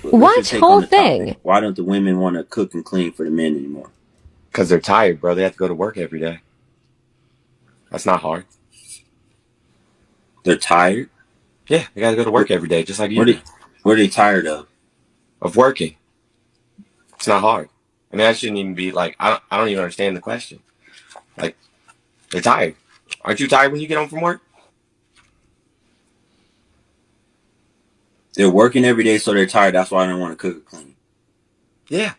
What's your What take on whole the topic? thing? Why don't the women want to cook and clean for the men anymore? Because they're tired, bro. They have to go to work every day. That's not hard. They're tired. Yeah, they got to go to What work every day, just like you what are do. they, what are they tired of? Of working. It's not hard. I mean, that shouldn't even be like, I don't even understand the question. Like, they're tired. Aren't you tired when you get home from work? They're working every day, so they're tired. That's why I don't want to cook or clean. Yeah.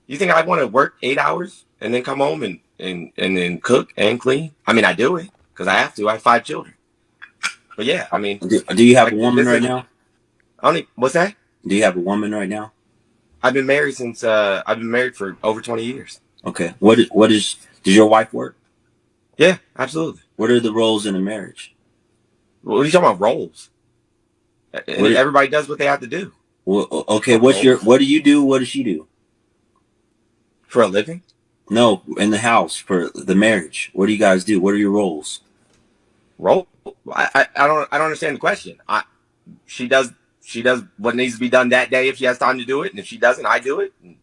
You think I want to work 8 hours and then come home and then cook and clean? I mean, I do it because I have to. I have 5 children. But yeah, I mean, Do you have a like woman this right is, now? I don't, what's that? Do you have a woman right now? I've been married since, I've been married for over 20 years. Okay. Does your wife work? Yeah, absolutely. What are the roles in a marriage? What are you talking about? Roles. And What? everybody does what they have to do. Okay. Roles What do you do? What does she do? for a living. No, in the house for the marriage. What do you guys do? What are your roles? Role. I don't understand the question. She does what needs to be done that day if she has time to do it, and if she doesn't, I do it. And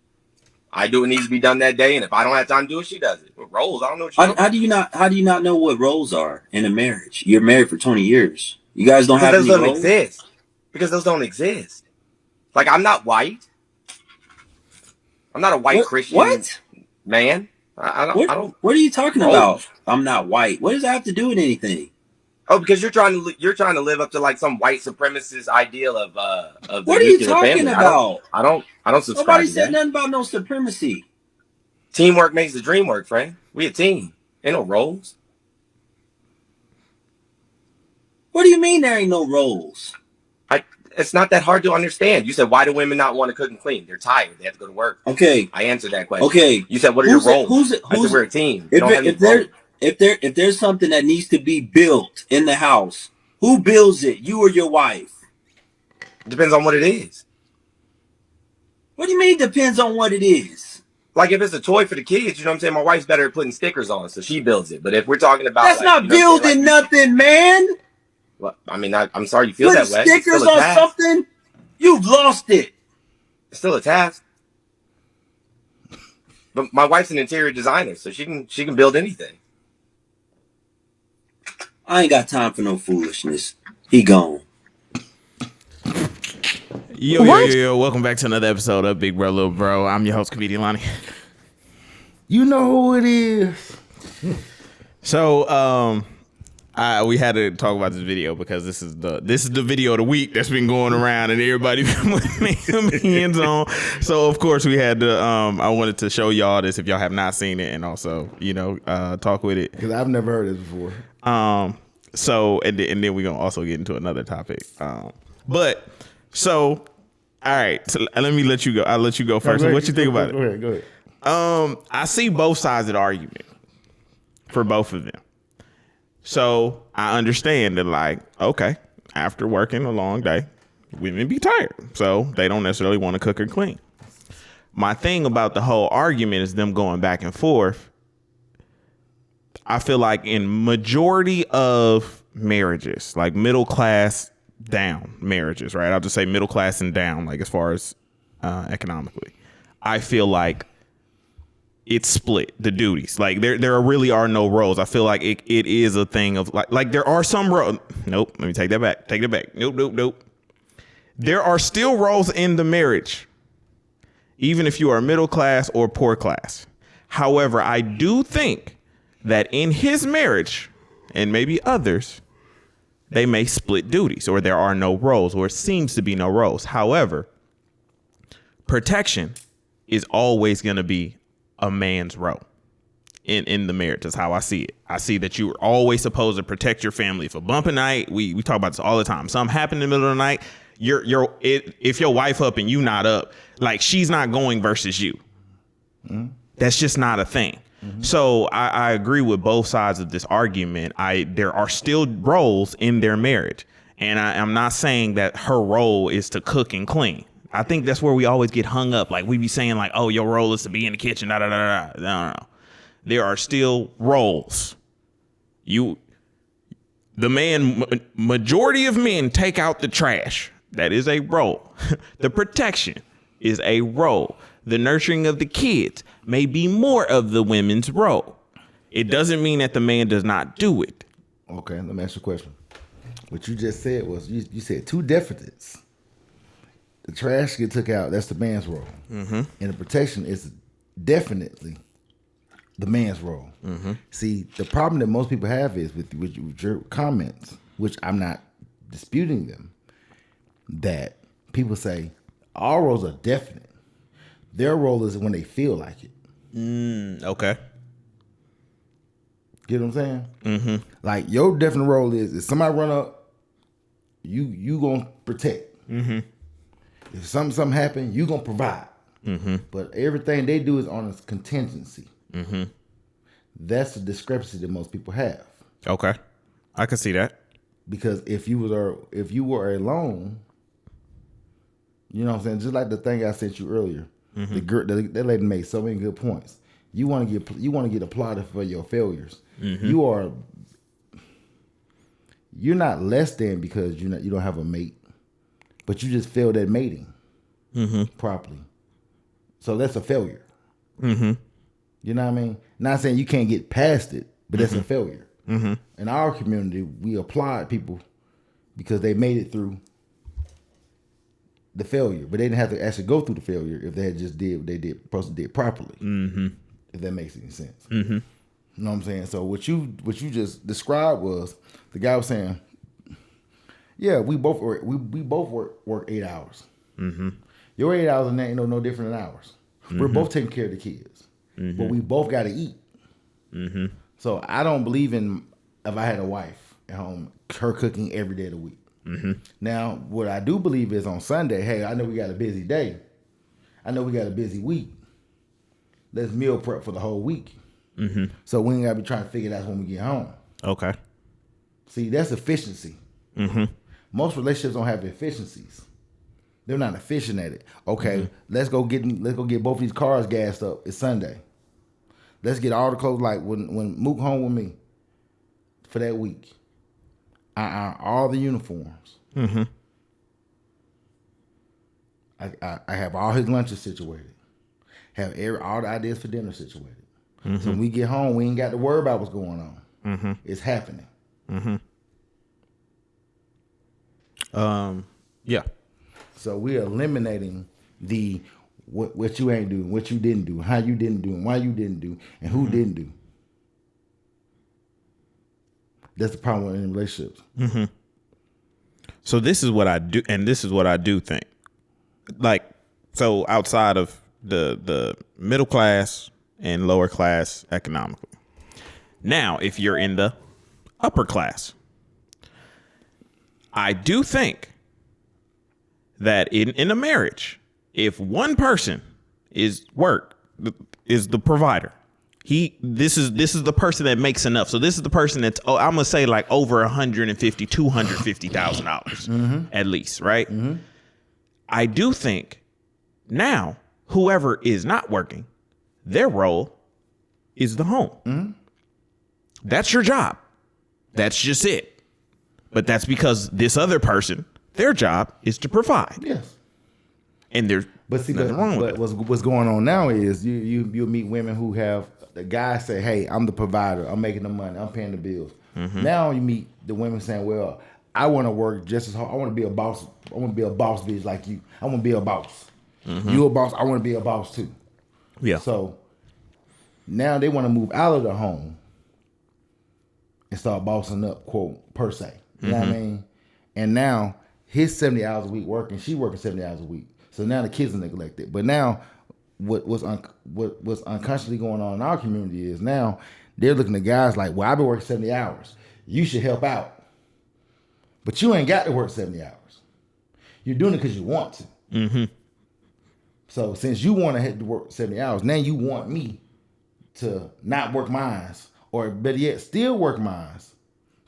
I do what needs to be done that day, and if I don't have time to do it, she does it. But roles, I don't know what you're talking about. How do you not know what roles are in a marriage? You're married for 20 years. You guys don't Because have those any don't roles? exist. Because those don't exist. Like I'm not white. I'm not a white What? Christian What? man. I don't. What? I don't What are you talking about? roles. I'm not white. What does that have to do with anything? Oh, because you're trying to live up to like some white supremacist ideal of the What are you nuclear talking family. I don't. about? I don't. I don't subscribe Nobody to said that. nothing about no supremacy. Teamwork makes the dream work, friend. We a team. Ain't no roles. What do you mean there ain't no roles? It's not that hard to understand. You said, why do women not want to cook and clean? They're tired. They have to go to work. Okay, I answered that question. okay. You said, what are your roles? I said, Who's we're a team. We if don't have any if there roles. if there's something that needs to be built in the house, who builds it? You or your wife? It depends on what it is. What do you mean depends on what it is? Like if it's a toy for the kids, you know what I'm saying? My wife's better at putting stickers on, so she builds it. But if we're talking about That's like, not you know what I'm saying? Like building nothing, man. well, I mean, I'm sorry you feel Putting that way. It's still stickers a on task. something, you've lost it. It's still a task. But my wife's an interior designer, so she can build anything. I ain't got time for no foolishness. He gone. What? Welcome back to another episode of Big Bro, Little Bro. I'm your host, Comedian Lonnie. You know who it is. So, we had to talk about this video because this is the video of the week that's been going around and everybody been putting opinions on. So of course we had to. I wanted to show y'all this if y'all have not seen it, and also talk with it. Because I've never heard this before. So and then we're gonna also get into another topic. But so all right. So let me let you go. I'll let you go first. What you think about it? Go ahead. I see both sides of the argument for both of them. So I understand that, like, okay, after working a long day, women be tired. So they don't necessarily want to cook or clean. My thing about the whole argument is them going back and forth. I feel like in majority of marriages, like middle class down marriages, right? I'll just say middle class and down, like as far as economically. I feel like it's split the duties. Like there really are no roles. I feel like it is a thing of like there are some roles. Nope. Let me take that back. Take that back. Nope. There are still roles in the marriage, even if you are middle class or poor class. However, I do think that in his marriage and maybe others, they may split duties or there are no roles or it seems to be no roles. However, protection is always going to be a man's role in the marriage. That's how I see it. I see that you're always supposed to protect your family. If a bumping night, we talk about this all the time. Something happened in the middle of the night, if your wife up and you not up, like she's not going versus you. Mm-hmm. That's just not a thing. Mm-hmm. So I agree with both sides of this argument. There are still roles in their marriage. And I'm not saying that her role is to cook and clean. I think that's where we always get hung up. Like we be saying like, oh, your role is to be in the kitchen. Da, da, da, da. No. There are still roles. Majority of men take out the trash. That is a role. The protection is a role. The nurturing of the kids may be more of the women's role. It doesn't mean that the man does not do it. Okay, let me ask you a question. What you just said was you said two deficits. The trash get took out. That's the man's role, and the protection is definitely the man's role. See, the problem that most people have is with your comments, which I'm not disputing them, that people say our roles are definite. Their role is when they feel like it. Okay. Get what I'm saying? Mm-hmm. Like your definite role is if somebody run up, you gonna protect. Mm-hmm. If something happen, you gonna provide. Mm-hmm. But everything they do is on a contingency. Mm-hmm. That's the discrepancy that most people have. Okay, I can see that. Because if you were alone, you know what I'm saying. Just like the thing I sent you earlier, that lady made so many good points. You want to get applauded for your failures. Mm-hmm. You're not less than because you don't have a mate, but you just failed at mating properly. So that's a failure. Mm-hmm. You know what I mean? Not saying you can't get past it, but that's a failure. Mm-hmm. In our community, we applaud people because they made it through the failure, but they didn't have to actually go through the failure if they had just did what they did properly. Mm-hmm. If that makes any sense. Mm-hmm. You know what I'm saying? So what you just described was the guy was saying, yeah, we both work 8 hours. Mm-hmm. Your 8 hours ain't no different than ours. Mm-hmm. We're both taking care of the kids, but we both got to eat. Mm-hmm. So I don't believe in if I had a wife at home, her cooking every day of the week. Mm-hmm. Now, what I do believe is on Sunday, hey, I know we got a busy day. I know we got a busy week. Let's meal prep for the whole week. Mm-hmm. So we ain't got to be trying to figure it out when we get home. Okay. See, that's efficiency. Mm-hmm. Most relationships don't have efficiencies. They're not efficient at it. Okay, let's go get both these cars gassed up. It's Sunday. Let's get all the clothes. Like when Mook home with me for that week, I iron all the uniforms. Mm-hmm. I have all his lunches situated. Have all the ideas for dinner situated. Mm-hmm. So when we get home, we ain't got to worry about what's going on. Mm-hmm. It's happening. Mm-hmm. Yeah. So we're eliminating the what you ain't doing, what you didn't do, how you didn't do, and why you didn't do, and who didn't do. That's the problem in relationships. Mm-hmm. So this is what I do, and this is what I do think. Like, so outside of the middle class and lower class economically. Now, if you're in the upper class, I do think that in a marriage, if one person is the provider, this is the person that makes enough. So this is the person that's I'm gonna say like over $150,000-$250,000 at least, right? Mm-hmm. I do think now whoever is not working, their role is the home. Mm-hmm. That's your job. That's just it. But that's because this other person, their job is to provide. Yes. And there's nothing wrong with it. What's going on now is you'll meet women who have the guy say, hey, I'm the provider. I'm making the money. I'm paying the bills. Mm-hmm. Now you meet the women saying, well, I want to work just as hard. I want to be a boss. I want to be a boss bitch like you. I want to be a boss. Mm-hmm. You a boss. I want to be a boss too. Yeah. So now they want to move out of the home and start bossing up, quote, per se. You know what I mean? And now his 70 hours a week working, she working 70 hours a week. So now the kids are neglected. But now what's unconsciously going on in our community is now they're looking at guys like, well, I've been working 70 hours. You should help out. But you ain't got to work 70 hours. You're doing it because you want to. Mm-hmm. So since you want to have to work 70 hours, now you want me to not work mines, or better yet, still work mines,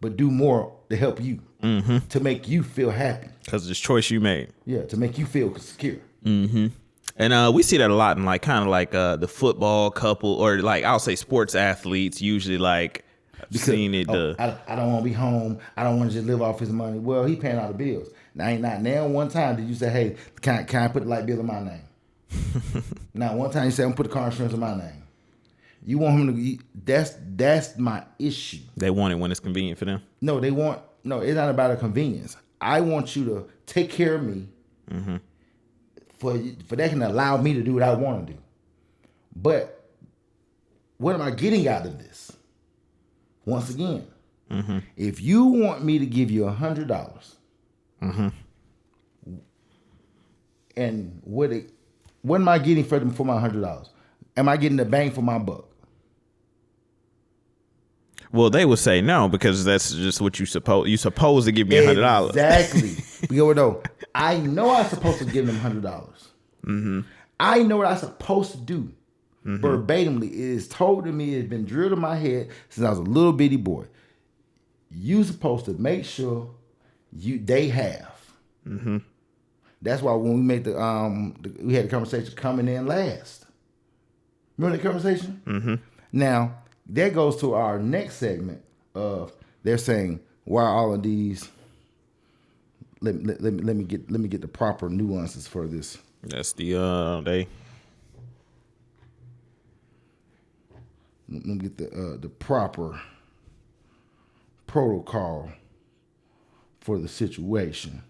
but do more to help you, to make you feel happy. Because it's choice you made. Yeah, to make you feel secure. Mm-hmm. And we see that a lot in like kind of like the football couple, or like I'll say sports athletes usually like Because, seen it. I don't want to be home. I don't want to just live off his money. Well, he paying all the bills. Now ain't not now one time did you say, hey, can I put the light bill in my name? Now one time you said I'm gonna put the car insurance in my name. You want him to that's my issue. They want it when it's convenient for them. No, it's not about a convenience. I want you to take care of me for that can allow me to do what I want to do. But what am I getting out of this? Once again, if you want me to give you $100, and what am I getting for my $100? Am I getting the bang for my buck? Well, they would say no because that's just what you suppose. You supposed to give me $100. Exactly. Because no, I know I'm supposed to give them $100. I know what I'm supposed to do. Verbatimly, it is told to me. It's been drilled in my head since I was a little bitty boy. You supposed to make sure they have. That's why when we made we had the conversation coming in last. Remember the conversation? Now that goes to our next segment of they're saying why all of these. Let me get the proper nuances for this. That's the they. Let me get the proper protocol for the situation.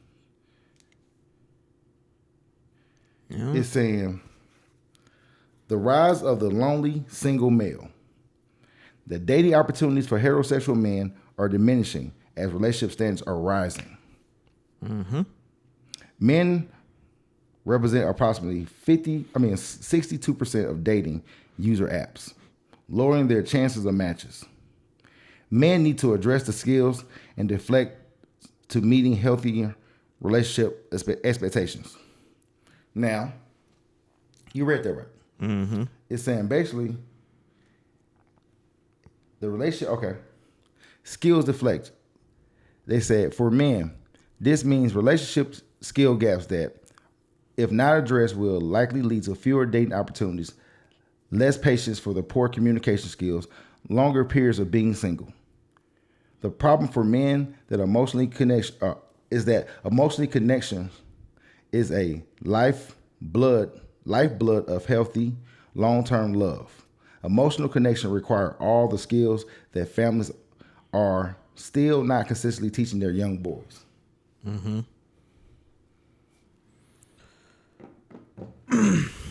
Yeah. It's saying the rise of the lonely single male. The dating opportunities for heterosexual men are diminishing as relationship standards are rising. Men represent approximately 62% of dating user apps, lowering their chances of matches. Men need to address the skills and deflect to meeting healthier relationship expectations. Now, you read that right. It's saying basically the relationship, okay, skills deflect. They said for men, this means relationship skill gaps that, if not addressed, will likely lead to fewer dating opportunities, less patience for the poor communication skills, longer periods of being single. The problem for men that emotionally connection is a lifeblood of healthy, long-term love. Emotional connection require all the skills that families are still not consistently teaching their young boys.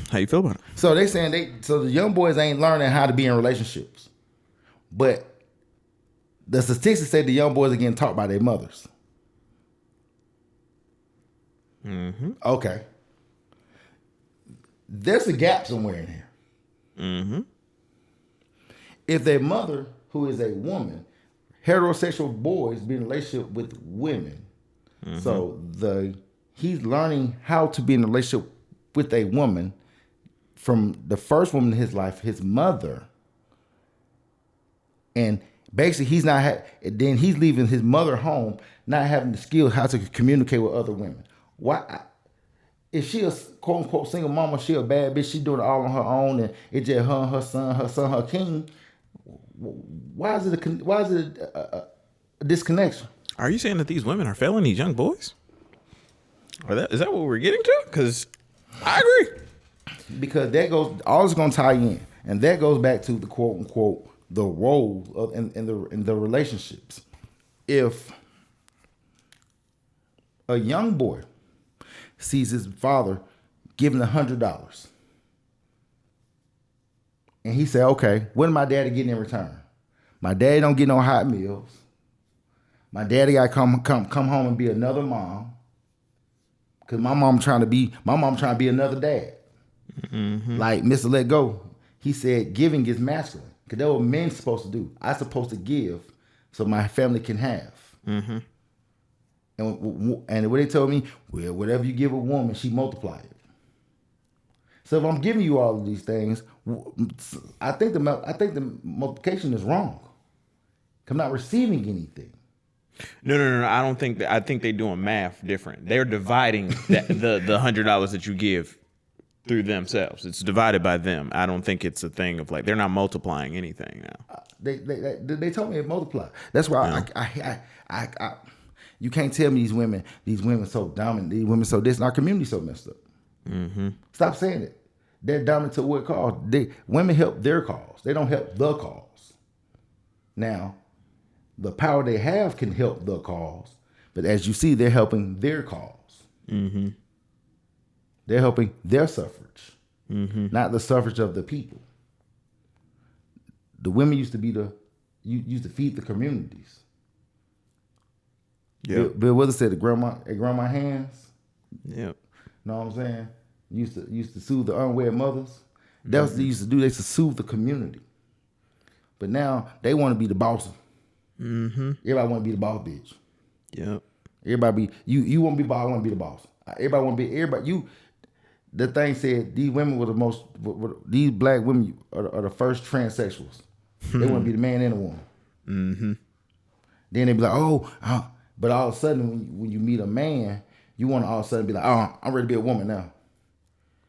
How you feel about it? So they saying so the young boys ain't learning how to be in relationships, but the statistics say the young boys are getting taught by their mothers. Okay, there's a gap somewhere in here. If their mother, who is a woman, heterosexual boys be in a relationship with women, so he's learning how to be in a relationship with a woman from the first woman in his life, his mother, and basically he's not. Then he's leaving his mother home, not having the skills how to communicate with other women. Why? If she a quote unquote single mama, she a bad bitch. She doing it all on her own, and it's just her and her son, her king. Why is it a disconnection? Are you saying that these women are failing these young boys? Is that what we're getting to? Because I agree. Because that goes, all is going to tie in, and that goes back to the quote unquote the role of in the relationships. If a young boy sees his father giving $100, and he said, "Okay, what am my daddy getting in return? My daddy don't get no hot meals. My daddy got to come home and be another mom, because my mom trying to be another dad." Like Mr. Let Go, he said giving is masculine, because that's what men's supposed to do. I'm supposed to give so my family can have. And what they told me, well, whatever you give a woman, she multiply it. So if I'm giving you all of these things, I think the multiplication is wrong. I'm not receiving anything. No. I don't think that. I think they're doing math different. They're dividing the $100 that you give through themselves. It's divided by them. I don't think it's a thing of like they're not multiplying anything now. They told me it multiply. That's why You can't tell me these women so dominant, these women so this, and our community so messed up. Stop saying it. They're dominant to what cause. Women help their cause. They don't help the cause. Now, the power they have can help the cause, but as you see, they're helping their cause. They're helping their suffrage, not the suffrage of the people. The women used to used to feed the communities. Yeah. Bill Withers said, grandma hands. Yeah. Know what I'm saying? Used to soothe the unwed mothers. That's what they used to do. They used to soothe the community. But now they want to be the boss. Everybody want to be the boss bitch. Yeah. Everybody be you want to be boss. I want to be the boss. Everybody want to be everybody. The thing said these women were the most. These black women are the first transsexuals. They want to be the man and the woman. Then they be like, but all of a sudden when you meet a man, you want to all of a sudden be like, oh, I'm ready to be a woman now.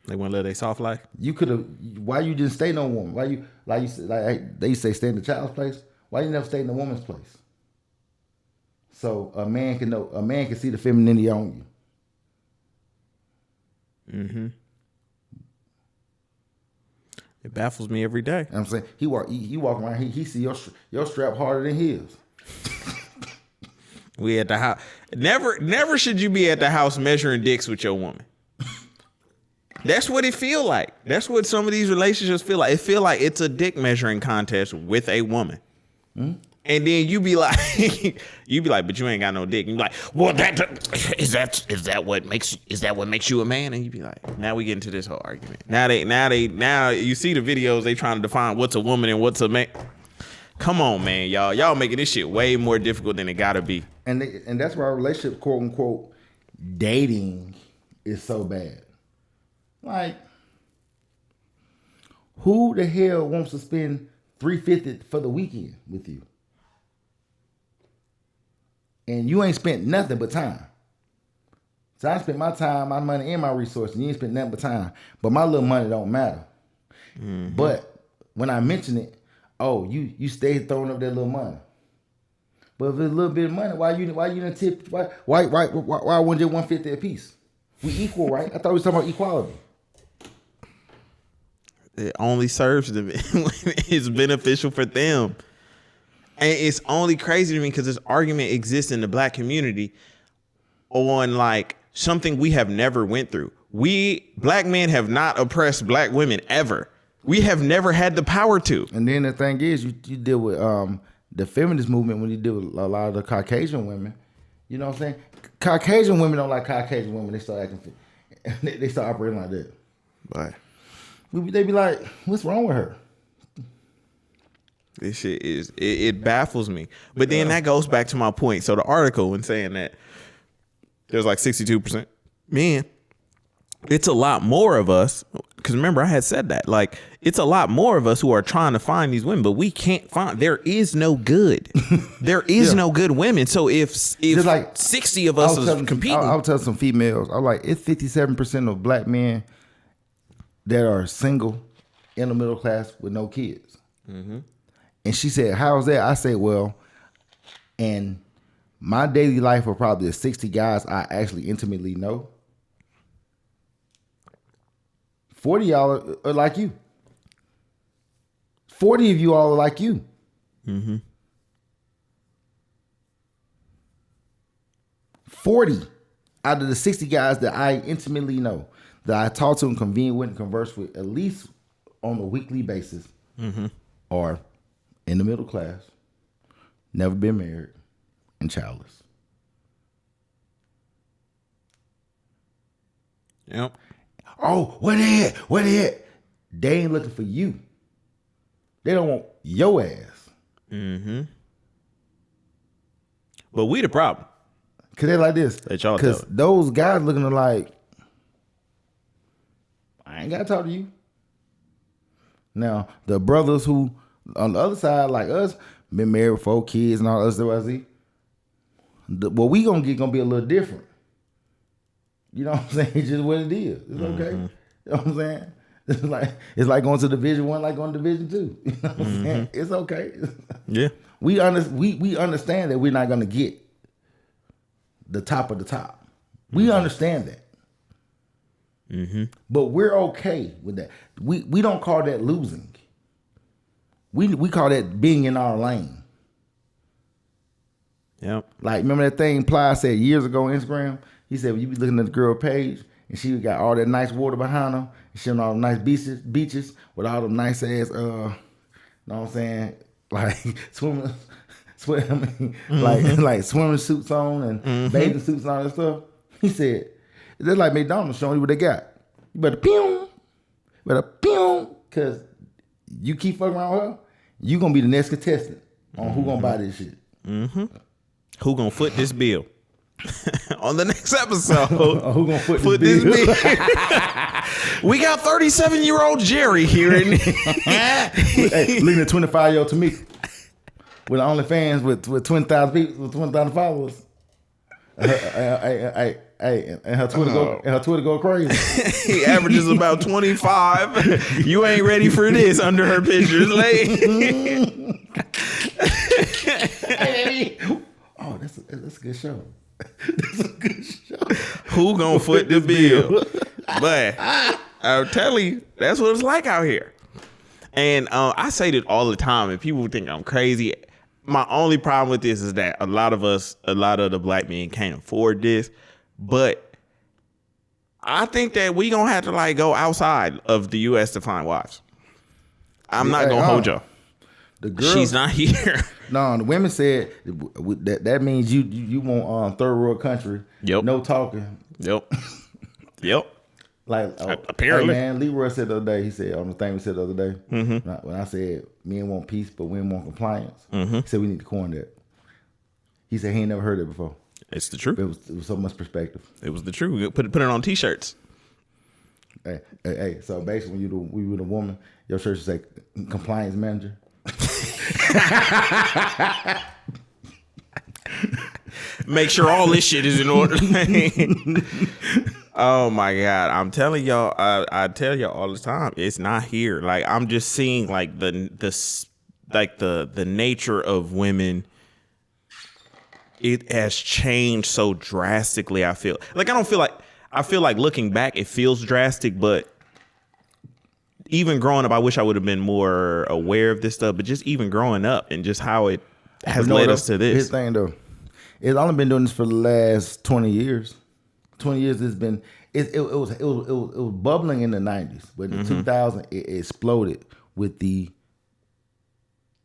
They want to live their soft life. You could have. Why you didn't stay no woman? Why you like they say stay in the child's place? Why you never stay in the woman's place? So a man can know. A man can see the femininity on you. It baffles me every day. You know what I'm saying he walk around. He see your strap harder than his. We at the house. Never should you be at the house measuring dicks with your woman. That's what it feel like. That's what some of these relationships feel like. It feel like it's a dick measuring contest with a woman. And then you be like, but you ain't got no dick. And you be like, well, is that what makes you a man? And you be like, now we get into this whole argument. Now you see the videos, they trying to define what's a woman and what's a man. Come on, man, y'all making this shit way more difficult than it gotta be. And that's why our relationship, quote unquote, dating is so bad. Like, who the hell wants to spend $350 for the weekend with you? And you ain't spent nothing but time. So I spent my time, my money, and my resources. And you ain't spent nothing but time. But my little money don't matter. But when I mention it, oh, you stay throwing up that little money. But if it's a little bit of money, why you didn't tip? Why wasn't it $150 a piece? We equal, right? I thought we was talking about equality. It only serves them when it's beneficial for them. And it's only crazy to me because this argument exists in the black community on like something we have never went through. We black men have not oppressed black women ever. We have never had the power to. And then the thing is, you deal with the feminist movement when you deal with a lot of the Caucasian women. You know what I'm saying? Caucasian women don't like Caucasian women. They start acting, they start operating like that. But they be like, what's wrong with her? this shit it baffles me. But then that goes back to my point. So the article when saying that there's like 62% men, it's a lot more of us. Because remember, I had said that. Like, it's a lot more of us who are trying to find these women, but we can't find. There is no good. There is no good women. So if like 60 of us is competing, I'll tell some females. I'm like, it's 57% of black men that are single, in the middle class with no kids. And she said, "How's that?" I said, "Well, in my daily life are probably the 60 guys I actually intimately know. 40 y'all are like you. 40 of you all are like you." 40 out of the 60 guys that I intimately know, that I talk to and convene with and converse with at least on a weekly basis, are in the middle class, never been married, and childless. Yep. Oh, where they at? Where they at? They ain't looking for you. They don't want your ass. But we the problem. Cause they're like this. Let y'all Cause tell it. those guys looking like, I ain't gotta talk to you. Now the brothers who on the other side, like us, been married with 4 kids and all us, what we gonna get gonna be a little different. You know what I'm saying? It's just what it is. It's okay. You know what I'm saying? It's like going to Division 1, like going to Division 2. You know what I'm saying? It's okay. Yeah. We understand that we're not gonna get the top of the top. We understand that. But we're okay with that. We don't call that losing. We call that being in our lane. Yep. Like, remember that thing Ply said years ago on Instagram? He said, when you be looking at the girl page and she got all that nice water behind her, and she on all the nice beaches with all the nice ass, know what I'm saying? Like swimming, like swimming suits on and bathing suits and all that stuff. He said, it's like McDonald's showing you what they got. You better pew, because you keep fucking around with her, you gonna be the next contestant on who gonna buy this shit. Who gonna foot this bill? On the next episode, Who gonna foot this bill? We got 37-year-old Jerry here. Hey, looking at 25-year-old Tamika with OnlyFans with 20,000 people, with 20,000 followers. And her Twitter go crazy. He averages about 25. You ain't ready for this under her pictures. Oh, that's a good show. That's a good show. Who gonna foot the bill? But I'm telling you, that's what it's like out here. And I say that all the time, and people think I'm crazy. My only problem with this is that a lot of the black men can't afford this. But I think that we gonna have to like go outside of the U.S. to find wives. I'm not gonna hold y'all. The girl, she's not here. No, the women said that means you want third world country. Yep. No talking. Yep. Yep. Like apparently, hey man, Leroy said the other day. He said on the thing we said the other day. When I said men want peace, but women want compliance. He said we need to coin that. He said he ain't never heard it before. It's the truth. It was so much perspective. It was the truth. Put it on T-shirts. Hey. So basically, when you were the woman, your shirt should say compliance manager. Make sure all this shit is in order. Oh my God. I'm telling y'all, I tell y'all all the time, it's not here. Like, I'm just seeing like the nature of women. It has changed so drastically. I feel like I feel like looking back, it feels drastic, but even growing up, I wish I would have been more aware of this stuff, but just even growing up and just how it has led us to this. Here's the thing though. It's only been doing this for the last 20 years. 20 years it's been it was bubbling in the 90s, but in 2000 it exploded with the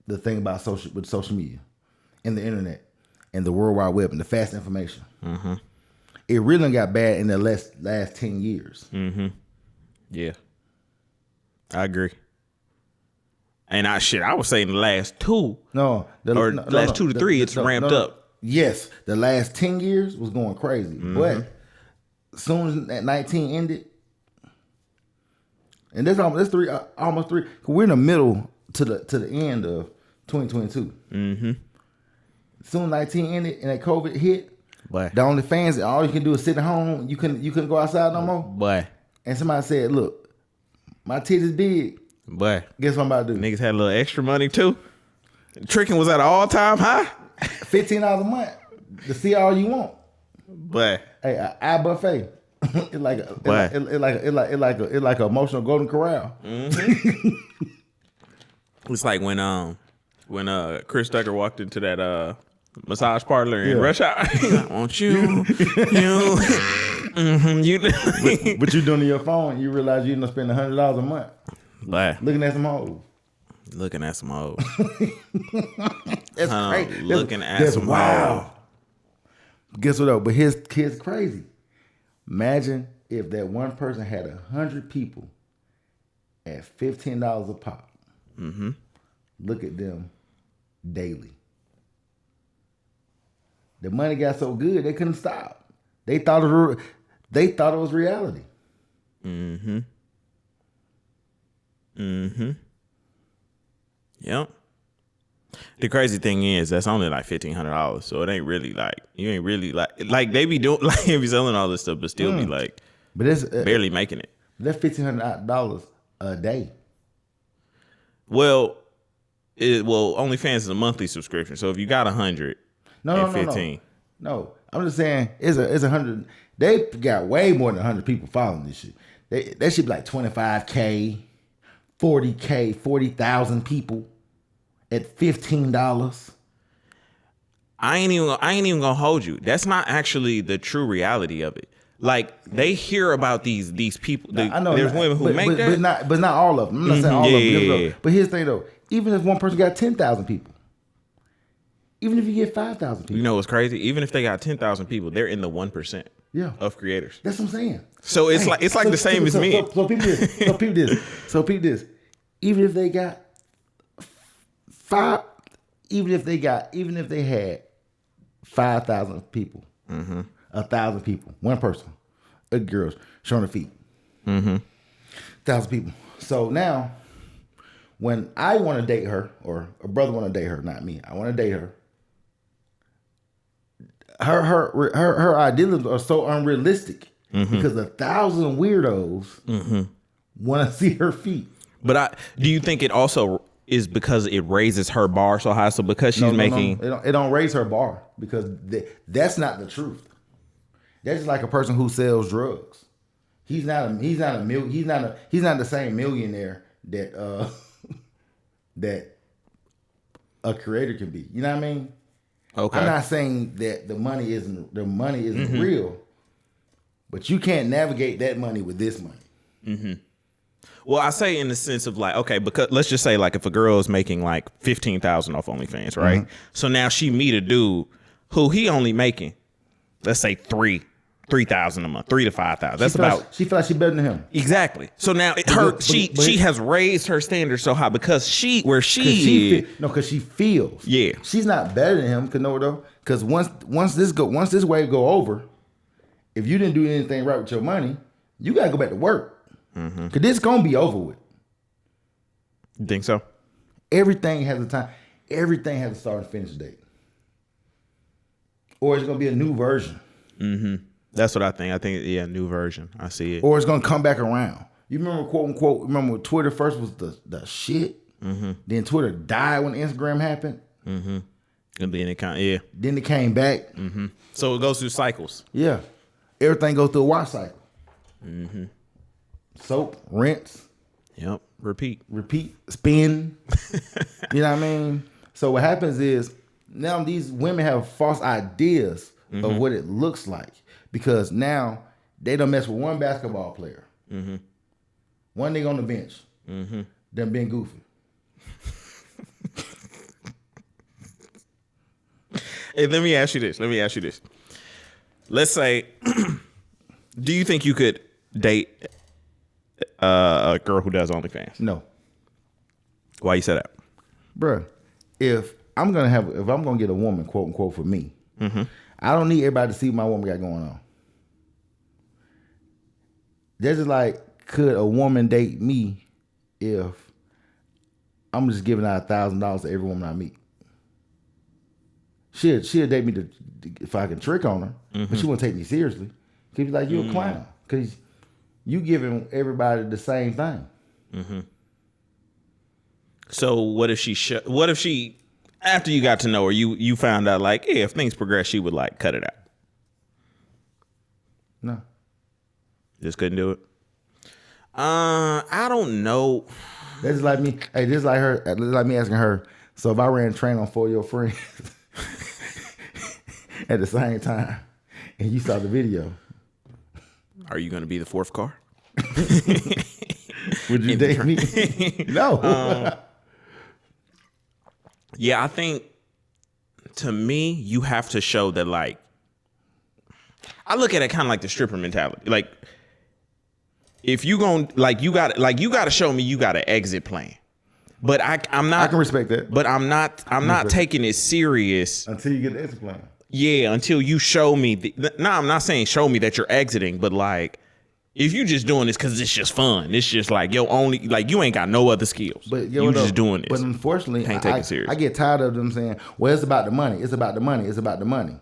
thing about social media and the internet and the World Wide Web and the fast information. It really got bad in the last 10 years. Yeah. I agree. And I was saying the last two. Last 2 to 3, it's ramped up. Yes, the last 10 years was going crazy. But as soon as that 19 ended, and that's almost 3. Cause we're in the middle to the end of 2022. As soon as 19 ended and that COVID hit, Boy. the OnlyFans, all you can do is sit at home. You couldn't go outside no more. Boy. And somebody said, "Look, my titties big." Boy. Guess what I'm about to do? Niggas had a little extra money too. Tricking was at an all-time high. $15 a month to see all you want. But Hey, a buffet. It's like a emotional golden corral. it's like when Chris Tucker walked into that massage parlor in Rush Hour. I want you. But you doing it on your phone, you realize you're gonna spend $100 a month. But Looking at some hoes. looking at some hoes. That's crazy. Looking at That's some wild. hoes. Guess what though? But his kid's crazy. Imagine if that one person had 100 people at $15 a pop. Look at them daily. The money got so good they couldn't stop. They thought it was reality. Yep. The crazy thing is that's only like $1,500, so it ain't really like you ain't really like they be doing like they be selling all this stuff, but still be like, but it's barely making it. That's $1,500 a day. Well, OnlyFans is a monthly subscription, so if you got 100 No, and 15, no. I'm just saying it's 100. They got way more than 100 people following this shit. That should be like 25K, 40K, 40,000 people at $15. I ain't even gonna hold you. That's not actually the true reality of it. Like they hear about these people. I know there's women who make that, but not all of them. I'm not saying all of them. Yeah. But here's the thing though. Even if one person got 10,000 people, even if you get 5,000 people, you know what's crazy? Even if they got 10,000 people, they're in the 1% yeah, of creators. that's what I'm saying. So it's like the same as me. So people this. So people this. Even if they got even if they had 5,000 people, 1,000 people, one person, a girl showing her feet, 1,000 people. So now, when I want to date her, or a brother want to date her, not me, I want to date her. Her ideals are so unrealistic because 1,000 weirdos want to see her feet. But do you think it also is because it raises her bar so high? So because she's making It don't raise her bar because that's not the truth. That's just like a person who sells drugs. He's not the same millionaire that that a creator can be. You know what I mean? okay. I'm not saying that the money isn't real, but you can't navigate that money with this money. Well, I say in the sense of like, okay, because let's just say like if a girl is making like 15,000 off OnlyFans, right? So now she meet a dude who he only making, let's say 3,000 a month, 3,000 to 5,000. That's She feel like she better than him. exactly. So now she has raised her standards so high because she Because she feels. Yeah. She's not better than him. Because once this wave go over, if you didn't do anything right with your money, you gotta go back to work. Because this gonna be over with. You think so? Everything has a time. Everything has a start and finish date. Or it's gonna be a new version. That's what I think. I think new version. I see it. Or it's gonna come back around. You remember quote unquote? Remember when Twitter first was the shit? Then Twitter died when Instagram happened. And then Then it came back. So it goes through cycles. Yeah. Everything goes through a wash cycle. Soap, rinse, Yep. Repeat. spin. You know what I mean? So what happens is now these women have false ideas of what it looks like because now they don't mess with one basketball player. One nigga on the bench. Them being goofy. Hey, let me ask you this. Let's say, do you think you could date a girl who does OnlyFans? No. Why you say that? Bruh, if I'm gonna get a woman, quote unquote, for me, I don't need everybody to see what my woman got going on. That's just like, could a woman date me if I'm just giving out $1,000 to every woman I meet? She'll date me if I can trick on her, but she won't take me seriously. She'll be like, you a clown, because you giving everybody the same thing. So what if she after you got to know her, you found out like, if things progress, she would like cut it out? No. Just couldn't do it. I don't know. That's just like me. Hey, this is like her. This is like me asking her. So if I ran train on 4 of your friends at the same time, and you saw the video, Are you going to be the fourth car? would you date me? No. Yeah, I think to me, you have to show that like, I look at it kind of like the stripper mentality. Like, if you gon' like you got to show me you got an exit plan. But I'm not. I can respect that. But I'm not taking it serious Until you get the exit plan. Yeah, until you show me. I'm not saying show me that you're exiting, but like, if you just doing this because it's just fun, it's just like you ain't got no other skills. But you just doing this. But unfortunately, Can't take it serious. I get tired of them saying, "Well, it's about the money. It's about the money. It's about the money."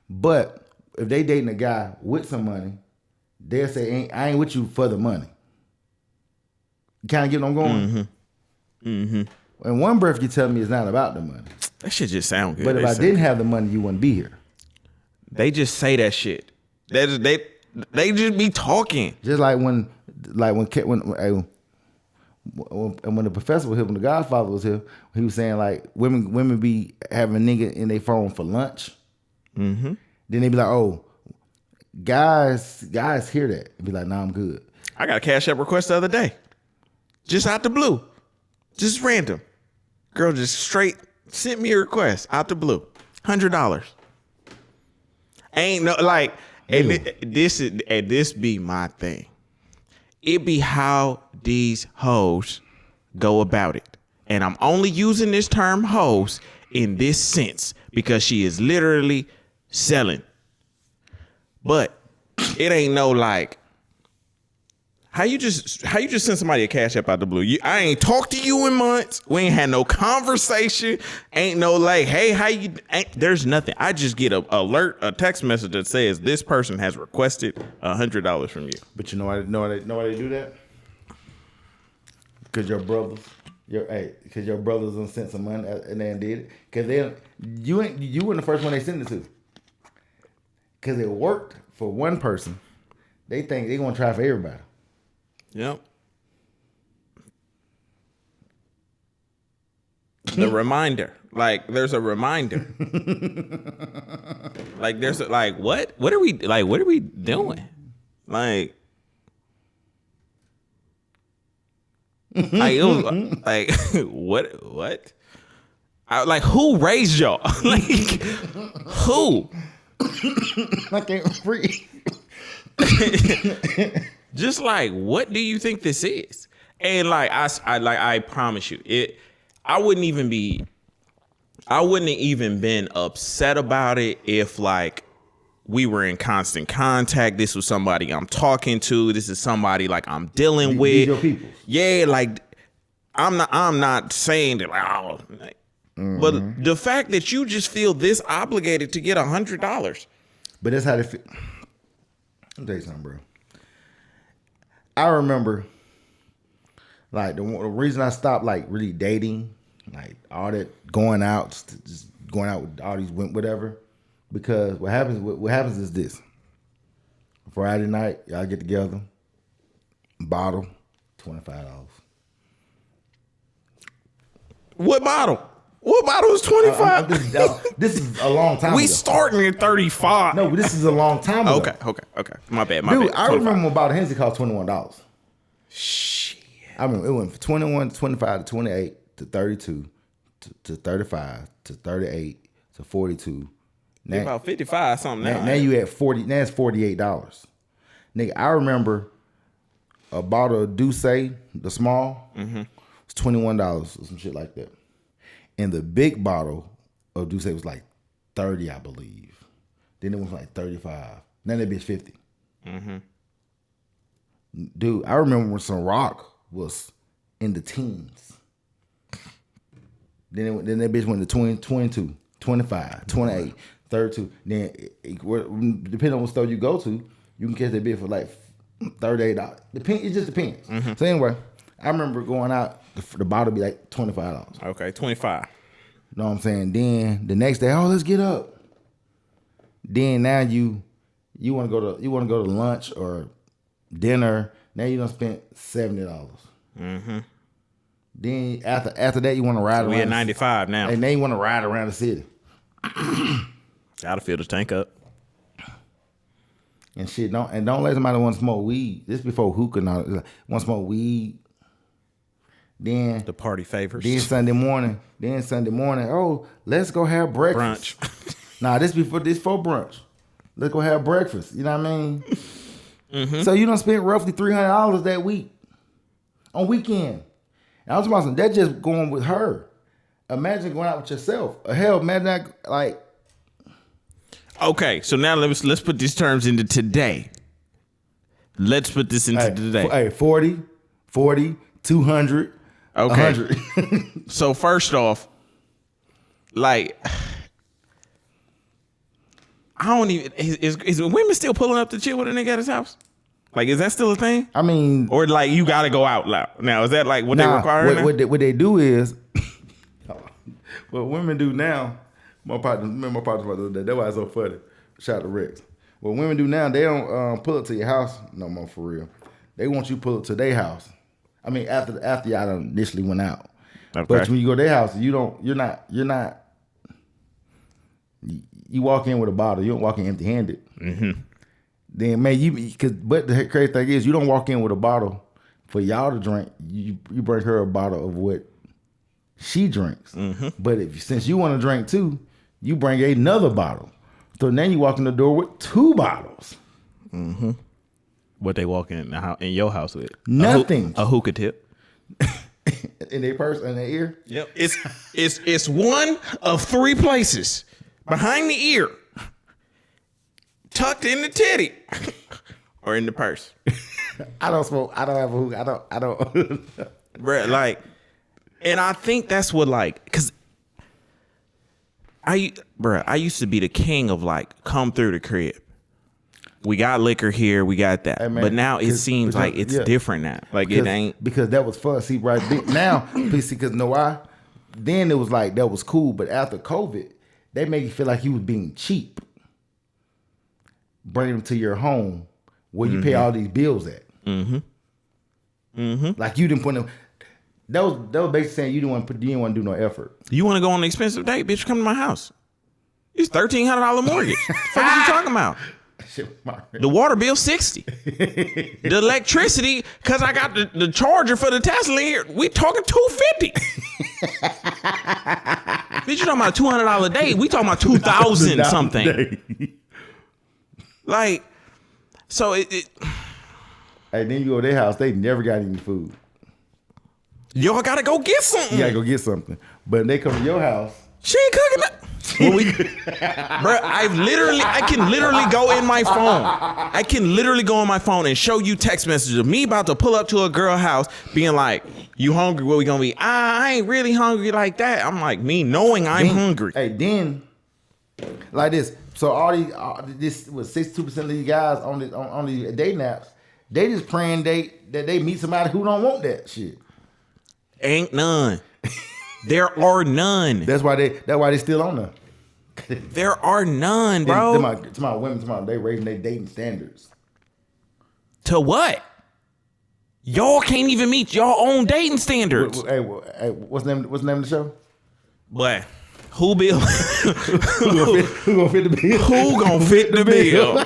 But if they dating a guy with some money, they'll say, "I ain't with you for the money." You kind of get what I'm going. In one breath, you tell me it's not about the money. That shit just sound good. But if I didn't have the money, you wouldn't be here. They just say that shit. They just be talking. Just like when the professor was here, when the Godfather was here, he was saying like women be having a nigga in their phone for lunch. Mm-hmm. Then they be like, oh, guys hear that and be like, nah, I'm good. I got a Cash App request the other day, just out the blue, just random. Girl just straight sent me a request out the blue, $100. Ain't no like, and this be my thing. It be how these hoes go about it. And I'm only using this term hoes in this sense because she is literally selling. But it ain't no like, how you just send somebody a Cash App out the blue? I ain't talked to you in months. We ain't had no conversation. Ain't no like, hey, how you? There's nothing. I just get a text message that says this person has requested $100 from you. But you know why they do that? Because your brothers done sent some money and they did it. Because you weren't the first one they sent it to. Because it worked for one person. They think they're gonna try for everybody. Yep. The reminder. Like there's a reminder. Like there's like what? What are we doing? Like it was like what? Like who raised y'all? Like who? I can't breathe. Just like, what do you think this is? And like I promise you, I wouldn't even been upset about it if like we were in constant contact. This was somebody I'm talking to. This is somebody like I'm dealing with. These your people. Yeah, like I'm not saying that like, oh, like, but the fact that you just feel this obligated to get $100. But that's how they feel. I'll tell you something, bro. I remember, like, the reason I stopped, like, really dating, like, all that going out, just going out with all these women, whatever, because what happens is this. Friday night, y'all get together, bottle, $25. What bottle? What bottle is 25? This is a long time ago. We starting at 35. No, but this is a long time ago. Okay. My bad. Dude, bad. I remember when bottle of Hennessy cost $21. Shit. I remember it went from 21 to 25 to 28 to 32 to 35 to 38 to 42. Now, About 55 something now. now you at 40. Now it's $48. Nigga, I remember a bottle of Douce, the small, was $21 or some shit like that. And the big bottle of Douce was like 30, I believe. Then it was like 35. Now that bitch 50. Dude, I remember when some rock was in the teens. Then that bitch went to 22, 25, 28, 32. Then, depending on what store you go to, you can catch that bitch for like $38. It just depends. So anyway, I remember going out, the bottle be like $25. Okay, 25. You know what I'm saying? Then the next day, oh, let's get up. Then now you want to go to lunch or dinner. Now you done spent $70. Then after that, you want to ride around. We at 95 now. And then you want to ride around the city. Gotta fill the tank up. And shit, don't let somebody want to smoke weed. This before hookah and all. Want to smoke weed. Then The party favors. Then Sunday morning, oh, let's go have breakfast. Brunch. Nah, this before brunch. Let's go have breakfast. You know what I mean? So you done spent roughly $300 that week on weekend. And I was talking about that just going with her. Imagine going out with yourself. Hell, imagine that, like. Okay, so now let's put these terms into today. Let's put this into today. Hey, 40, 200. Okay. 100. So first off, like, I don't even is women still pulling up to chill with a nigga at his house? Like, is that still a thing? I mean, Or like you gotta go out loud now? Is that like what they require? now? What they do is, what women do now. My partner about that. That's why it's so funny. Shout out to Rex. What women do now, they don't pull up to your house no more for real. They want you to pull up to their house. I mean, after y'all done initially went out. Okay. But when you go to their house, you're not. You walk in with a bottle. You don't walk in empty-handed. Mm-hmm. Then man, but the crazy thing is, you don't walk in with a bottle for y'all to drink. You bring her a bottle of what she drinks. Mm-hmm. But since you want to drink too, you bring another bottle. So now you walk in the door with 2 bottles. Mm-hmm. What they walk in your house with? Nothing. A hookah tip. In their purse, in their ear. Yep. It's one of 3 places. Behind the ear. Tucked in the titty. Or in the purse. I don't smoke. I don't have a hookah. I don't. Bruh, like, and I think that's what, like, because I used to be the king of, like, come through the crib. We got liquor here, we got that. Hey, man, but now it seems like it's different now. Like, it ain't. Because that was fun. See, right now, because know why? Then it was like, that was cool. But after COVID, they make you feel like you was being cheap. Bring them to your home where you pay all these bills at. Mm-hmm. Mm-hmm. Like you didn't put them. That was basically saying you didn't want to do no effort. You want to go on an expensive date, bitch? Come to my house. It's $1,300 mortgage. What the fuck are you talking about? The water bill $60. The electricity, cause I got the charger for the Tesla in here. We talking $250. Bitch, you talking about $200 a day? We talking about $2,000 something. Like, so it. Hey, then you go to their house. They never got any food. Y'all gotta go get something. You gotta go get something. But they come to your house. She ain't cooking that. Bro, I can literally go in my phone. I can literally go on my phone and show you text messages of me about to pull up to a girl house being like, you hungry? Where we gonna be? I ain't really hungry like that. I'm like, me knowing I'm hungry. Hey, then like this. So this was 62% of these guys on these dating apps. They just praying that they meet somebody who don't want that shit. Ain't none. There are none. That's why they still on there. There are none, bro. To my women, they raising their dating standards. To what? Y'all can't even meet your own dating standards. Hey, what's the name of the show? What? Who bill? Who gonna fit the bill? Who gonna fit the bill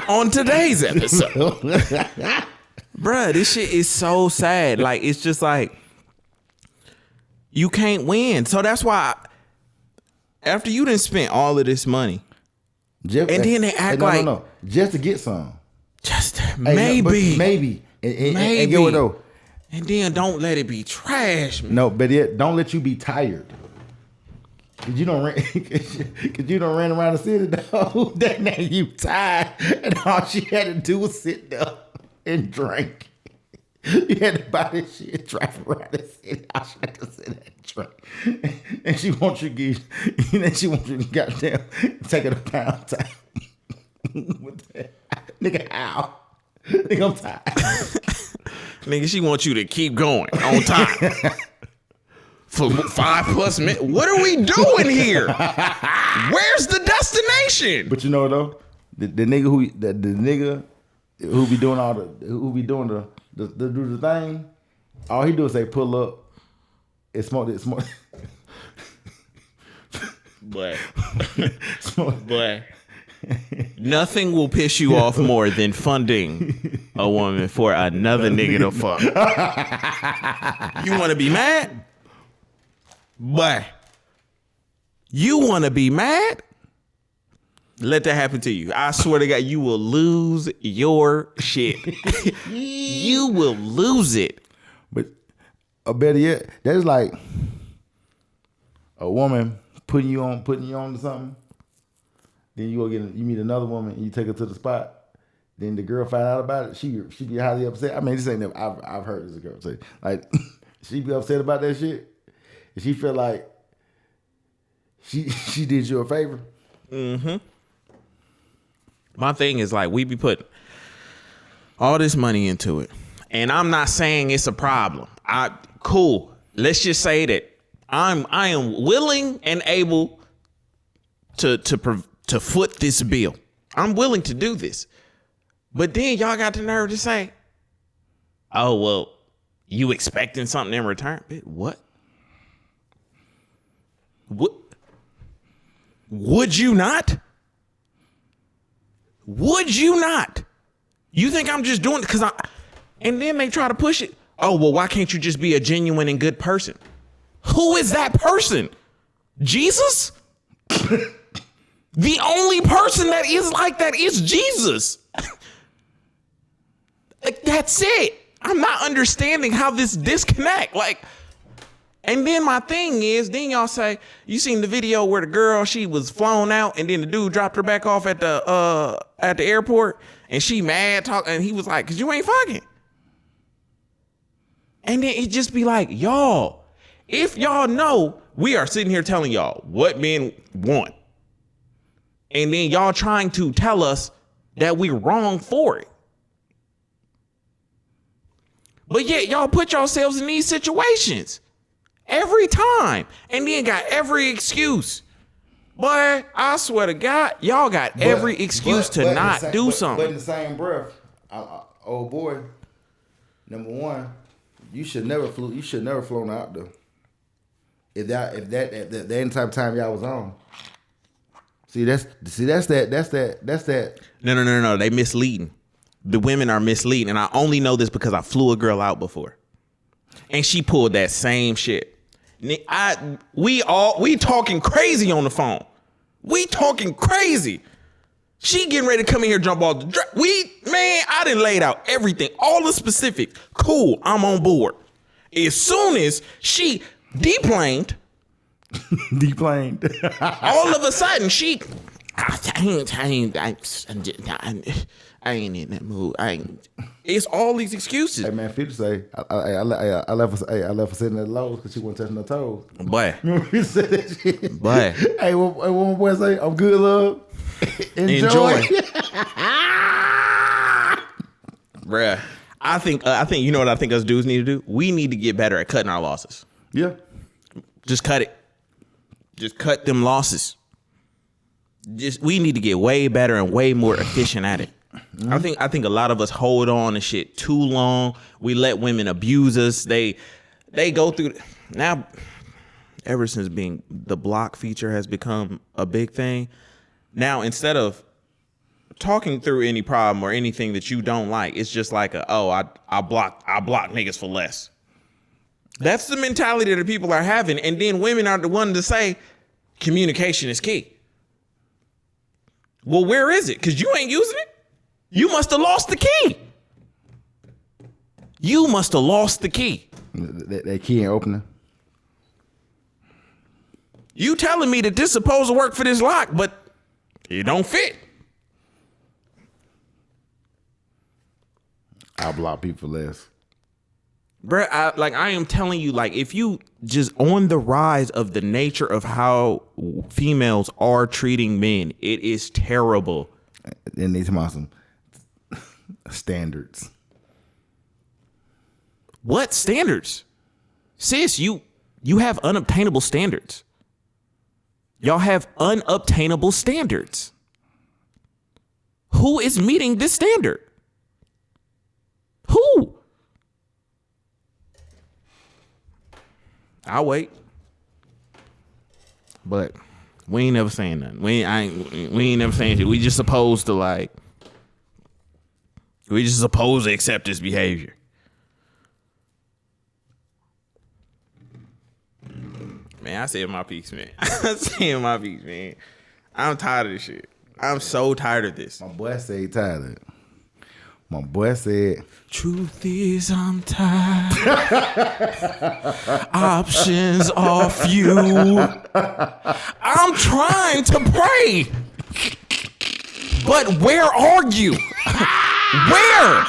on today's episode? Bruh, this shit is so sad. Like, it's just like, you can't win. So that's why after you done spent all of this money, then they act like no, just to get some. Just maybe. Maybe. And get what though? And then don't let it be trash, man. No, but don't let you be tired. Cause you don't ran around the city, dog. That night you tired, and all she had to do was sit there and drink. You had to buy this shit, drive around the city. All she had to sit there and drink. And she wants you to goddamn take it a pound time. What the nigga, how? Nigga, I'm tired. Nigga, she wants you to keep going on time. For 5+ minutes. What are we doing here? Where's the destination? But you know though, the nigga who be doing the thing, all he do is say pull up, it's smoke. But nothing will piss you off more than funding a woman for another nigga to fuck. You want to be mad? But you want to be mad? Let that happen to you. I swear to God, you will lose your shit. You will lose it. But better yet, that's like a woman putting you on to something. Then you meet another woman and you take her to the spot. Then the girl find out about it. She be highly upset. I mean, this ain't never. I've heard this girl say, like, she be upset about that shit. And she feel like she did you a favor. Mm-hmm. My thing is, like, we be putting all this money into it, and I'm not saying it's a problem. Cool. Let's just say that I am willing and able to foot this bill. I'm willing to do this. But then y'all got the nerve to say, oh, well, you expecting something in return? What? What? Would you not? Would you not? You think I'm just doing it because and then they try to push it. Oh, well, why can't you just be a genuine and good person? Who is that person? Jesus? The only person that is like that is Jesus. Like, that's it. I'm not understanding how this disconnect. Like, and then my thing is, then y'all say, you seen the video where the girl, she was flown out and then the dude dropped her back off at the airport and she mad talking and he was like, cause you ain't fucking. And then it just be like, y'all, if y'all know, we are sitting here telling y'all what men want. And then y'all trying to tell us that we're wrong for it. But yet y'all put yourselves in these situations every time and then got every excuse. Boy, I swear to God, y'all got every excuse to not do something. But in the same breath, old boy, number one, you should never flown out though. If that any type of time y'all was on. That's that. No. They misleading. The women are misleading, and I only know this because I flew a girl out before, and she pulled that same shit. We talking crazy on the phone. We talking crazy. She getting ready to come in here, jump off the I done laid out everything, all the specifics. Cool, I'm on board. As soon as she deplaned, all of a sudden I ain't in that mood. It's all these excuses. Hey man, Peter say I left her sitting at Lowe's because she wasn't touching her toes. Boy, Remember he said that shit? Boy. Hey, what my boy say? I'm good, love. Enjoy. Bruh. I think you know what I think us dudes need to do? We need to get better at cutting our losses. Yeah. Just cut it. Just cut them losses. We need to get way better and way more efficient at it. Mm-hmm. I think a lot of us hold on to shit too long. We let women abuse us. They go through now. Ever since being the block feature has become a big thing. Now instead of talking through any problem or anything that you don't like, it's just like I block niggas for less. That's the mentality that people are having, and then women are the one to say communication is key. Well, where is it? Because you ain't using it. You must have lost the key. You must have lost the key. That key ain't opening. You telling me that this supposed to work for this lock, but it don't fit. I'll block people less. Bruh, I am telling you, like, if you just on the rise of the nature of how females are treating men, it is terrible. And they talking about some standards. What standards? Sis, you have unobtainable standards. Y'all have unobtainable standards. Who is meeting this standard? Who? I'll wait. But we ain't never saying nothing. We ain't never saying shit. We just supposed to accept this behavior. Man, I said my piece, man. I said my piece, man. I'm tired of this shit. I'm so tired of this. My boy said he tired of it. My boy said, truth is I'm tired. Options are few. I'm trying to pray. But where are you? Where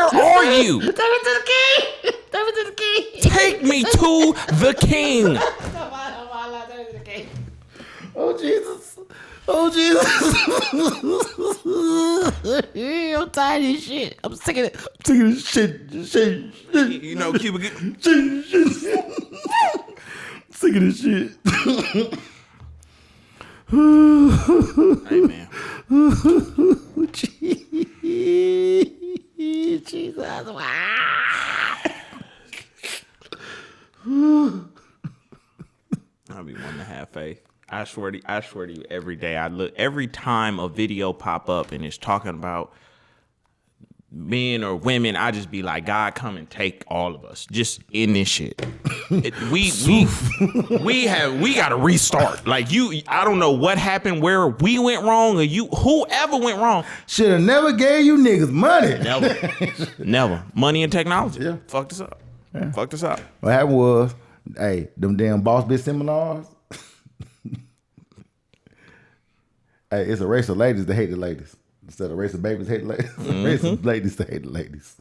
are you? Take me to the king. Take me to the king. Take me to the king. Come on, take me to the king. oh, Jesus. Oh, Jesus. I'm tired of this shit. I'm sick of it. I'm sick of this shit. You know, Cuba. I'm sick of this shit. Hey, man. Jesus. I'll be one to have faith. I swear to you, every day I look, every time a video pop up and it's talking about men or women, I just be like, God, come and take all of us, just in this shit. We got to restart. Like I don't know what happened, where we went wrong, or whoever went wrong. Should have never gave you niggas money. Never. Money and technology. Yeah. Fucked us up. Fucked us up. What happened was, hey, them damn boss bitch seminars. Hey, it's a race of ladies that hate the ladies. Instead of race of babies hate the ladies, it's a race of ladies that hate the ladies.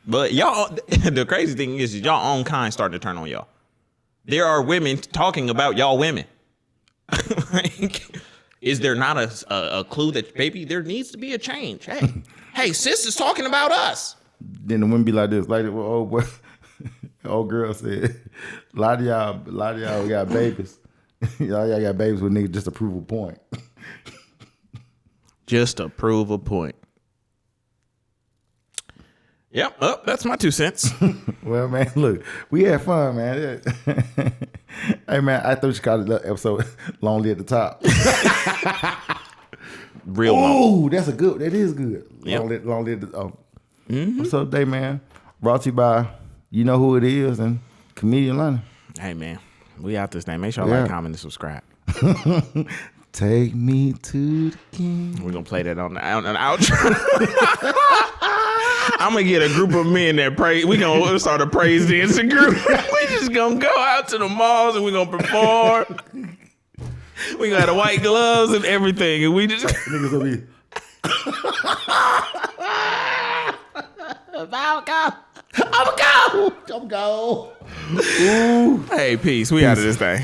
But y'all, the crazy thing is y'all own kind starting to turn on y'all. There are women talking about y'all women. Like, is there not a clue that maybe there needs to be a change? Hey, sis is talking about us. Then the women be like this, well, old boy, old girl said, a lot of y'all got babies. y'all got babies with niggas just to prove a point. Just to prove a point. Yep, that's my 2 cents. Well, man, look, we had fun, man. Hey, man, I thought you called the episode "Lonely at the Top." Real long. Oh, that is good. Yep. Lonely at the Top. What's up, day, man? Brought to you by, you know who it is, and Comedian London. Hey, man, we out this thing. Make sure y'all like, comment, and subscribe. Take me to the king. We're going to play that on the outro. I'm going to get a group of men that pray. We're going to start a praise dancing group. We just going to go out to the malls and we're going to perform. We got the white gloves and everything. And we just... Niggas will be... I'm go. I'm go. Hey, peace. We out of this thing.